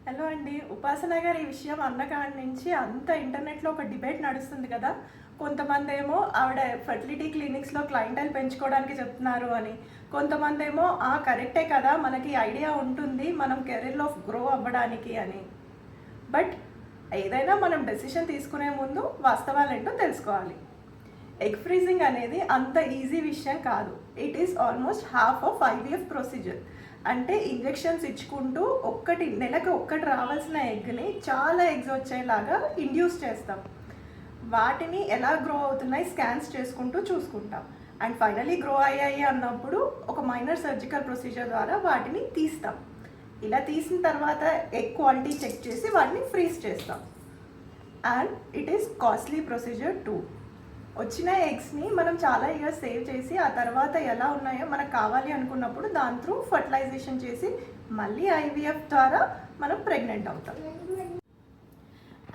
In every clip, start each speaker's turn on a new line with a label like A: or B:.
A: Hello అండి. ఉపాసన గారు ఈ విషయం అన్నకాడి నుంచి అంత ఇంటర్నెట్లో ఒక డిబేట్ నడుస్తుంది కదా. కొంతమంది ఏమో ఆవిడ ఫెర్టిలిటీ క్లినిక్స్లో క్లయింటైల్ పెంచుకోవడానికి చెప్తున్నారు అని, కొంతమంది ఏమో కరెక్టే కదా, మనకి ఐడియా ఉంటుంది మనం కెరీర్లో గ్రో అవ్వడానికి అని. బట్ ఏదైనా మనం డెసిషన్ తీసుకునే ముందు వాస్తవాలు ఏంటో తెలుసుకోవాలి. ఎగ్ ఫ్రీజింగ్ అనేది అంత ఈజీ విషయం కాదు. It is almost half of IVF procedure. అంటే ఇంజెక్షన్స్ ఇచ్చుకుంటూ నెలకు ఒక్కటి రావాల్సిన ఎగ్ని చాలా ఎగ్స్ వచ్చేలాగా ఇండ్యూస్ చేస్తాం. వాటిని ఎలా గ్రో అవుతున్నాయి స్కాన్స్ చేసుకుంటూ చూసుకుంటాం. అండ్ ఫైనలీ గ్రో అయ్యాయి అన్నప్పుడు ఒక మైనర్ సర్జికల్ ప్రొసీజర్ ద్వారా వాటిని తీస్తాం. ఇలా తీసిన తర్వాత ఎగ్ క్వాలిటీ చెక్ చేసి వాటిని ఫ్రీజ్ చేస్తాం. And it is costly procedure two. వచ్చిన ఎగ్స్ని మనం చాలా ఇయర్స్ సేవ్ చేసి ఆ తర్వాత ఎలా ఉన్నాయో మనకు కావాలి అనుకున్నప్పుడు దాని త్రూ ఫర్టిలైజేషన్ చేసి మళ్ళీ ఐవీఎఫ్ ద్వారా మనం ప్రెగ్నెంట్ అవుతాం.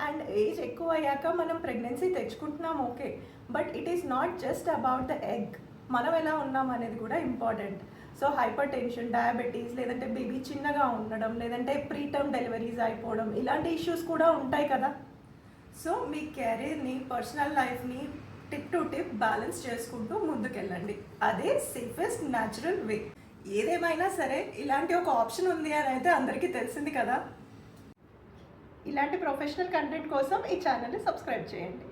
A: అండ్ ఏజ్ ఎక్కువ అయ్యాక మనం ప్రెగ్నెన్సీ తెచ్చుకుంటున్నాం, okay. But it is not just about the egg. మనం ఎలా ఉన్నాం అనేది కూడా important. So hypertension, diabetes, లేదంటే బేబీ చిన్నగా ఉండడం, లేదంటే ప్రీటర్మ్ డెలివరీస్ అయిపోవడం, ఇలాంటి ఇష్యూస్ కూడా ఉంటాయి కదా. సో మీ కెరీర్ని, పర్సనల్ లైఫ్ని టిప్ టు టిప్ బ్యాలెన్స్ చేసుకుంటూ ముందుకెళ్ళండి. అదే సేఫెస్ట్ న్యాచురల్ వే. ఏదేమైనా సరే ఇలాంటి ఒక ఆప్షన్ ఉంది అని అయితే అందరికీ తెలిసింది కదా. ఇలాంటి ప్రొఫెషనల్ కంటెంట్ కోసం ఈ ఛానల్ని సబ్స్క్రైబ్ చేయండి.